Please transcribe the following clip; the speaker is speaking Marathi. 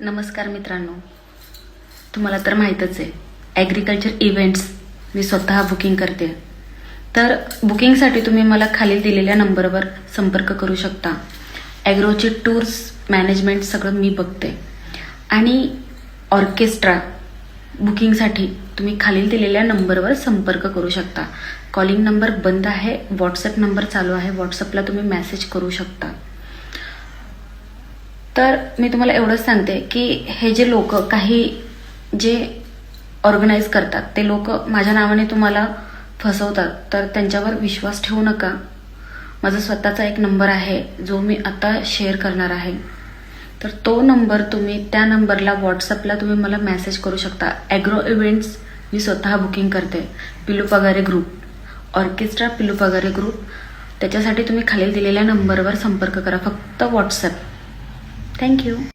नमस्कार मित्रांनो, तुम्हाला तर माहीतच आहे ॲग्रिकल्चर इव्हेंट्स मी स्वतः बुकिंग करते. तर बुकिंगसाठी तुम्ही मला खाली दिलेल्या नंबरवर संपर्क करू शकता. ॲग्रोचे टूर्स मॅनेजमेंट सगळं मी बघते आणि ऑर्केस्ट्रा बुकिंगसाठी तुम्ही खालील दिलेल्या नंबरवर संपर्क करू शकता. कॉलिंग नंबर बंद आहे, व्हॉट्सअप नंबर चालू आहे, व्हॉट्सअपला तुम्ही मेसेज करू शकता. तर मी तुम्हाला एवढंच सांगते की हे जे लोक काही जे ऑर्गनाईज करतात ते लोक माझ्या नावाने तुम्हाला फसवतात, तर त्यांच्यावर विश्वास ठेवू नका. माझा स्वतःचा एक नंबर आहे जो मी आता शेअर करणार आहे. तर तो नंबर तुम्ही त्या नंबरला व्हॉट्सअपला तुम्ही मला मेसेज करू शकता. ॲग्रो इव्हेंट्स मी स्वतः बुकिंग करते. पिलू पगारे ग्रुप, ऑर्केस्ट्रा पिलू पगारे ग्रुप. त्याच्यासाठी तुम्ही खालील दिलेल्या नंबरवर संपर्क करा, फक्त व्हॉट्सअप. थँक्यू.